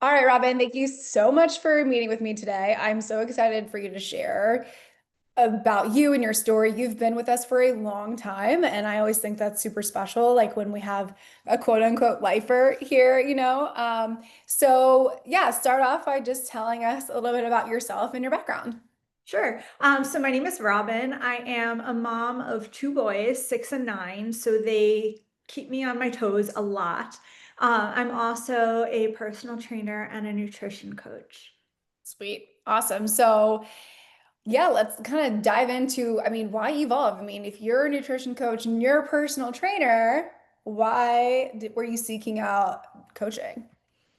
All right, Robin, thank you so much for meeting with me today. I'm so excited for you to share about you and your story. You've been with us for a long time, and I always think that's super special, like when we have a quote unquote lifer here. So yeah, start off by just telling us a little bit about yourself and your background. Sure. So my name is Robin. I am a mom of two boys, 6 and 9. So they keep me on my toes a lot. I'm also a personal trainer and a nutrition coach. Sweet. Awesome. So yeah, let's kind of dive into, why evolve? If you're a nutrition coach and you're a personal trainer, were you seeking out coaching?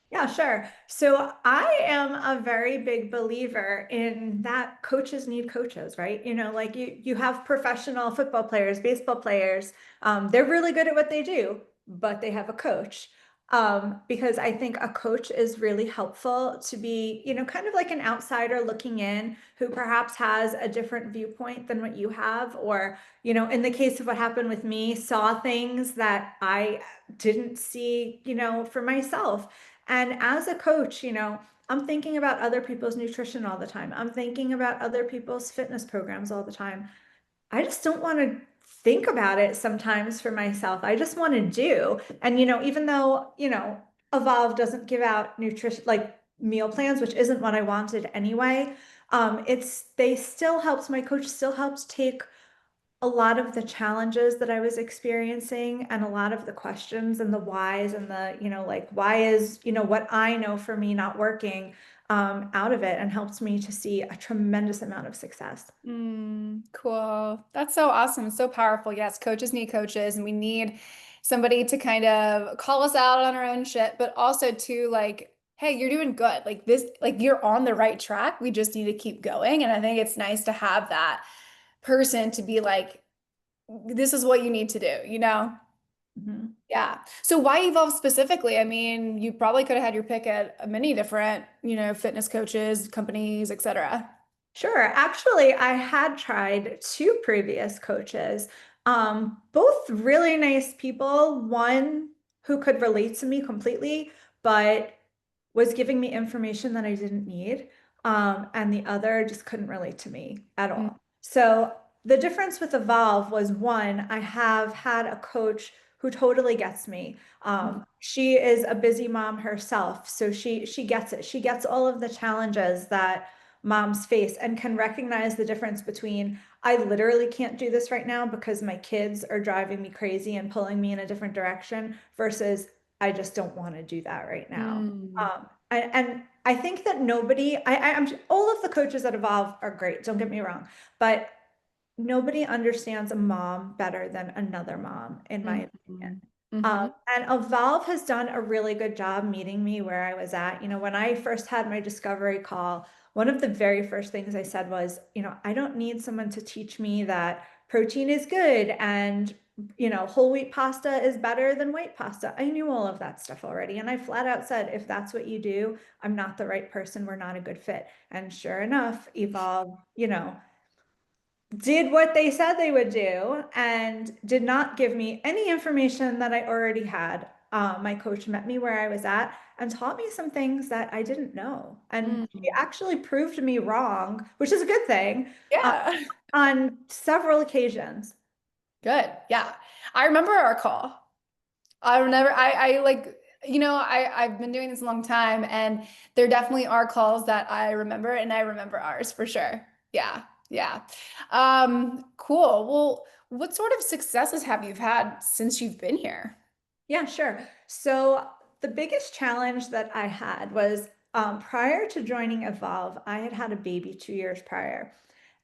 Yeah, sure. So I am a very big believer in that coaches need coaches, right? Like you have professional football players, baseball players. They're really good at what they do, but they have a coach. Because I think a coach is really helpful to be, kind of like an outsider looking in who perhaps has a different viewpoint than what you have, or, in the case of what happened with me, saw things that I didn't see, for myself. And as a coach, I'm thinking about other people's nutrition all the time. I'm thinking about other people's fitness programs all the time. I just don't want to think about it sometimes for myself. I just want to do. And, even though, Evolve doesn't give out nutrition, like meal plans, which isn't what I wanted anyway, they still helps, my coach still helps take a lot of the challenges that I was experiencing and a lot of the questions and the whys and the, like, why is, what I know for me not working out of it, and helps me to see a tremendous amount of success. Cool. That's so awesome. So powerful. Yes, coaches need coaches, and we need somebody to kind of call us out on our own shit, but also to like, hey, you're doing good. Like this, like you're on the right track. We just need to keep going. And I think it's nice to have that person to be like, this is what you need to do? Mhm. Yeah. So why Evolve specifically? You probably could have had your pick at many different, fitness coaches, companies, etc. Sure. Actually, I had tried two previous coaches, both really nice people. One who could relate to me completely, but was giving me information that I didn't need. And the other just couldn't relate to me at all. So the difference with Evolve was, one, I have had a coach who totally gets me. She is a busy mom herself, so she gets it. She gets all of the challenges that moms face and can recognize the difference between, I literally can't do this right now because my kids are driving me crazy and pulling me in a different direction, versus I just don't want to do that right now. Mm. And I think that I'm all of the coaches that Evolve are great, don't get me wrong, but nobody understands a mom better than another mom, in my opinion. Mhm. Mhm. And Evolve has done a really good job meeting me where I was at. When I first had my discovery call, one of the very first things I said was, I don't need someone to teach me that protein is good and, whole wheat pasta is better than white pasta. I knew all of that stuff already. And I flat out said, if that's what you do, I'm not the right person. We're not a good fit. And sure enough, Evolve, did what they said they would do and did not give me any information that I already had. My coach met me where I was at and taught me some things that I didn't know. And she Mm. actually proved me wrong, which is a good thing, uh, Yeah. on several occasions. Good. Yeah. I remember our call. I remember I like, I've been doing this a long time, and there definitely are calls that I remember, and I remember ours for sure. Yeah. Yeah. Cool. Well, what sort of successes have you had since you've been here? Yeah, sure. So the biggest challenge that I had was, prior to joining Evolve, I had had a baby 2 years prior.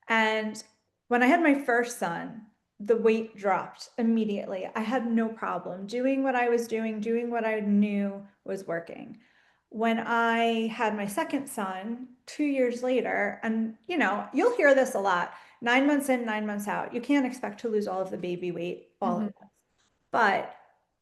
And when I had my first son, the weight dropped immediately. I had no problem doing what I was doing what I knew was working. When I had my second son 2 years later, and you'll hear this a lot, 9 months in, 9 months out, you can't expect to lose all of the baby weight all Mhm. at once. But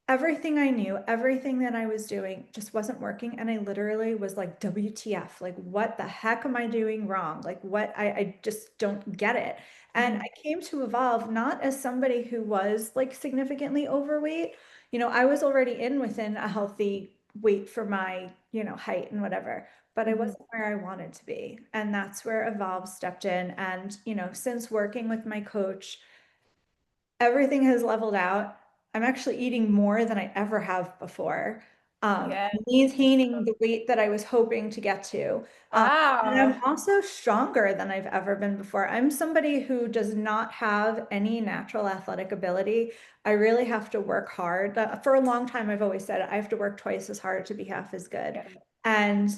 everything I knew, everything that I was doing just wasn't working. And I literally was like, WTF, like, what the heck am I doing wrong? Like, I just don't get it. And Mhm. I came to Evolve not as somebody who was like significantly overweight. I was already in within a healthy weight for my, height and whatever, but I Mhm. wasn't where I wanted to be. And that's where Evolve stepped in. And, since working with my coach, everything has leveled out. I'm actually eating more than I ever have before. Yeah. Maintaining the weight that I was hoping to get to. And Wow. I'm also stronger than I've ever been before. I'm somebody who does not have any natural athletic ability. I really have to work hard. For a long time, I've always said I have to work twice as hard to be half as good. Yeah. And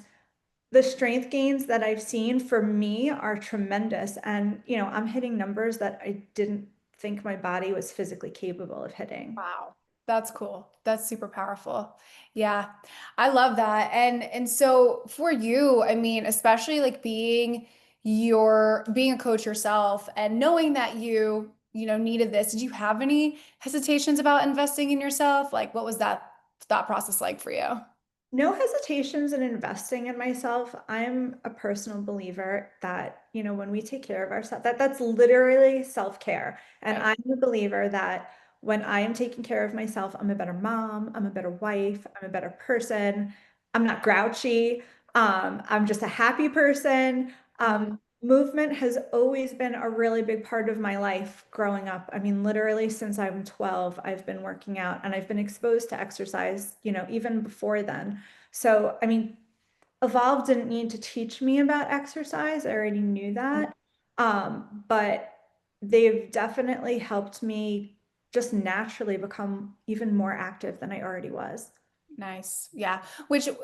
the strength gains that I've seen for me are tremendous. And, I'm hitting numbers that I didn't think my body was physically capable of hitting. Wow. That's cool. That's super powerful. Yeah. I love that. And so for you, I mean, especially like being a coach yourself and knowing that you needed this, did you have any hesitations about investing in yourself? Like what was that thought process like for you? No hesitations in investing in myself. I'm a personal believer that, when we take care of ourselves, that's literally self-care. And Right. I'm a believer that when I am taking care of myself, I'm a better mom, I'm a better wife, I'm a better person. I'm not grouchy. I'm just a happy person. Mhm. Movement has always been a really big part of my life growing up. I mean, literally since I'm 12, I've been working out and I've been exposed to exercise, even before then. So, I mean, Evolve didn't need to teach me about exercise. I already knew that. But they've definitely helped me just naturally become even more active than I already was. Nice. Yeah.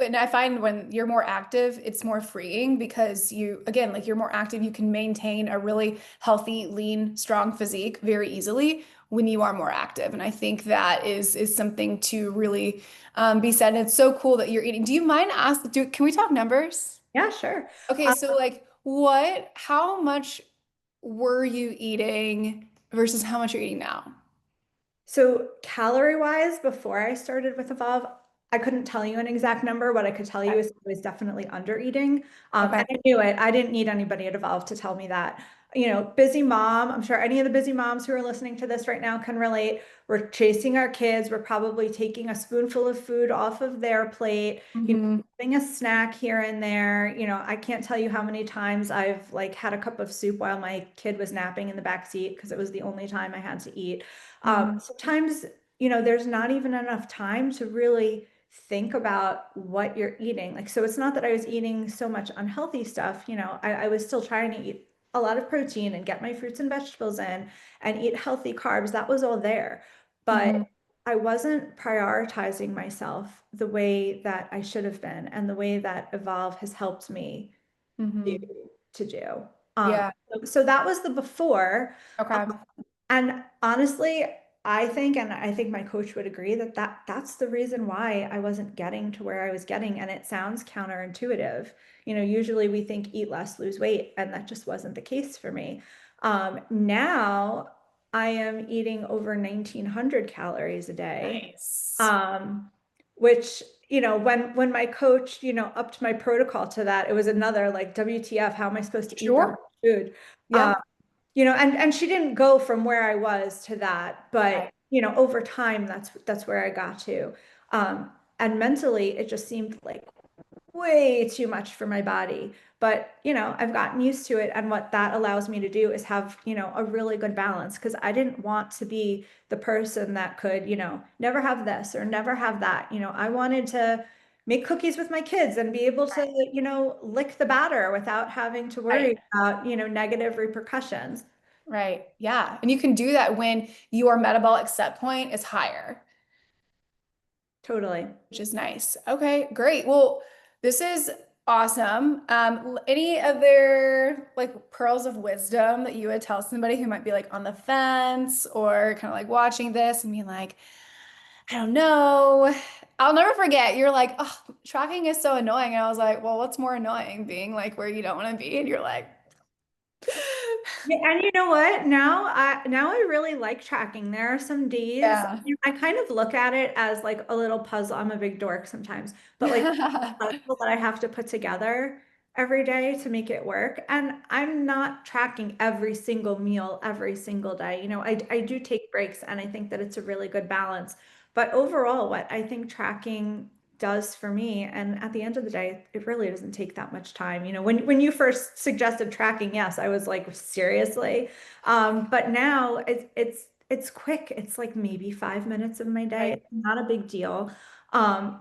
And I find when you're more active, it's more freeing because again, like you're more active, you can maintain a really healthy, lean, strong physique very easily when you are more active. And I think that is something to really be said. And it's so cool that you're eating. Do you mind can we talk numbers? Yeah, sure. Okay. So like how much were you eating versus how much you're eating now? So calorie wise, before I started with Evolve, I couldn't tell you an exact number. What I could tell you Okay. is I was definitely under eating. Okay. And I knew it. I didn't need anybody at Evolve to tell me that. Busy mom, I'm sure any of the busy moms who are listening to this right now can relate. We're chasing our kids. We're probably taking a spoonful of food off of their plate, Mhm. having a snack here and there. I can't tell you how many times I've like had a cup of soup while my kid was napping in the back seat because it was the only time I had to eat. Mhm. Sometimes, there's not even enough time to really think about what you're eating. Like, so it's not that I was eating so much unhealthy stuff, I was still trying to eat a lot of protein and get my fruits and vegetables in and eat healthy carbs. That was all there. But Mhm. I wasn't prioritizing myself the way that I should have been and the way that Evolve has helped me do Mhm. to do. Um, Yeah. so that was the before. Okay. And honestly, and I think my coach would agree that that's the reason why I wasn't getting to where I was getting. And it sounds counterintuitive. Usually we think eat less, lose weight, and that just wasn't the case for me. Now I am eating over 1900 calories a day. Nice. Um, which, when my coach, upped my protocol to that, it was another like WTF, how am I supposed to eat that much Sure. food? Um, Yeah. and she didn't go from where I was to that, but Right. over time, that's where I got to. Um, and mentally, it just seemed like way too much for my body. But, I've gotten used to it. And what that allows me to do is have, a really good balance because I didn't want to be the person that could, never have this or never have that. I wanted to make cookies with my kids and be able to, lick the batter without having to Right. worry about, negative repercussions. Right. Yeah. And you can do that when your metabolic set point is higher, Totally. which is nice. Okay, great. Well, this is awesome. Any other like pearls of wisdom that you would tell somebody who might be like on the fence or kind of like watching this and being like, I don't know. I'll never forget. You're like, oh, tracking is so annoying. And I was like, well, what's more annoying? Being like where you don't want to be. And you're like, Yeah, and you know what? Now I really like tracking. There are some days yeah. I kind of look at it as like a little puzzle. I'm a big dork sometimes, but like a puzzle that I have to put together every day to make it work. And I'm not tracking every single meal every single day. I do take breaks and I think that it's a really good balance. But overall, what I think tracking does for me. And at the end of the day, it really doesn't take that much time. You know, when you first suggested tracking, yes, I was like, seriously. But now it's quick. It's like maybe 5 minutes of my day. Right. It's not a big deal.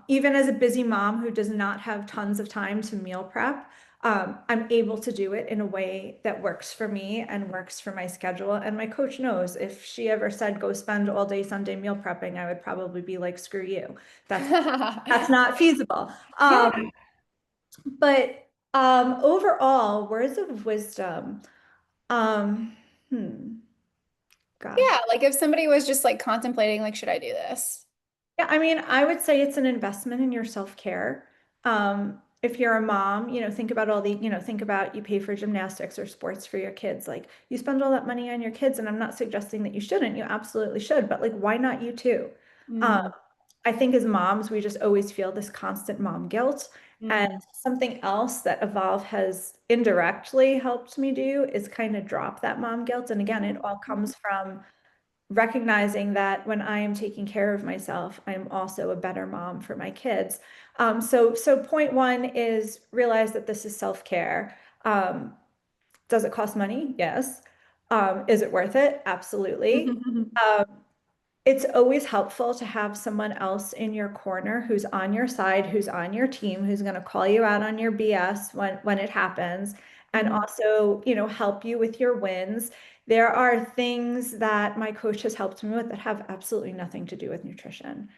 Even as a busy mom who does not have tons of time to meal prep, I'm able to do it in a way that works for me and works for my schedule. And my coach knows if she ever said, go spend all day Sunday meal prepping, I would probably be like, screw you. That's not feasible. Yeah. But overall, words of wisdom. Um, hmm, Yeah, gosh. like if somebody was just like contemplating, like, should I do this? Yeah, I mean, I would say it's an investment in your self-care. If you're a mom, think about think about you pay for gymnastics or sports for your kids. Like you spend all that money on your kids, and I'm not suggesting that you shouldn't. You absolutely should, but like, why not you too? Um, Mm, I think as moms, we just always feel this constant mom guilt. And mm, something else that Evolve has indirectly helped me do is kind of drop that mom guilt. And again, it all comes from recognizing that when I am taking care of myself, I'm also a better mom for my kids. So point one is realize that this is self-care. Does it cost money? Yes. Is it worth it? Absolutely. Um, it's always helpful to have someone else in your corner who's on your side, who's on your team, who's going to call you out on your BS when it happens, and mhm, also, help you with your wins. There are things that my coach has helped me with that have absolutely nothing to do with nutrition.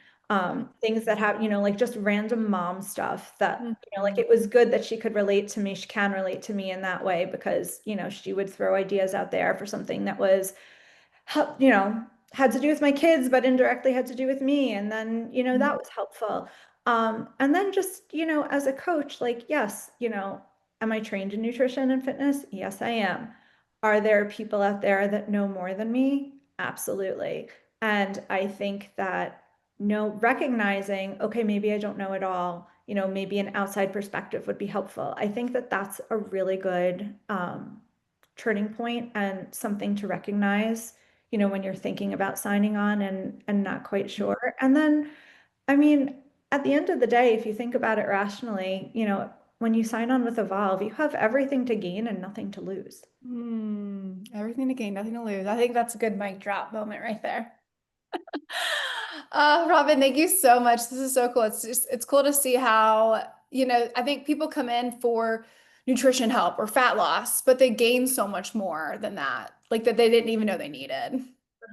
Things that have, like just random mom stuff that, like mhm, it was good that she could relate to me. She can relate to me in that way because, she would throw ideas out there for something that was had to do with my kids, but indirectly had to do with me. And then, mhm, that was helpful. And then just, as a coach, like, yes, am I trained in nutrition and fitness? Yes, I am. Are there people out there that know more than me? Absolutely. And I think that, recognizing, okay, maybe I don't know it all, maybe an outside perspective would be helpful. I think that that's a really good turning point and something to recognize, when you're thinking about signing on and not quite sure. And then, I mean, at the end of the day, if you think about it rationally, when you sign on with Evolve, you have everything to gain and nothing to lose. Everything to gain, nothing to lose. I think that's a good mic drop moment right there. Robin, thank you so much. This is so cool. It's cool to see how, I think people come in for nutrition help or fat loss, but they gain so much more than that, like that they didn't even know they needed.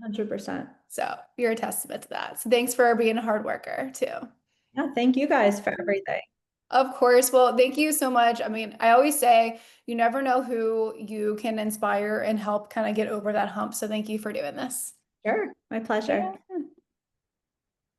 100%. So you're a testament to that. So thanks for being a hard worker too. Yeah, thank you guys for everything. Of course. Well, thank you so much. I mean, I always say you never know who you can inspire and help kind of get over that hump. So thank you for doing this. Sure, my Yeah. pleasure.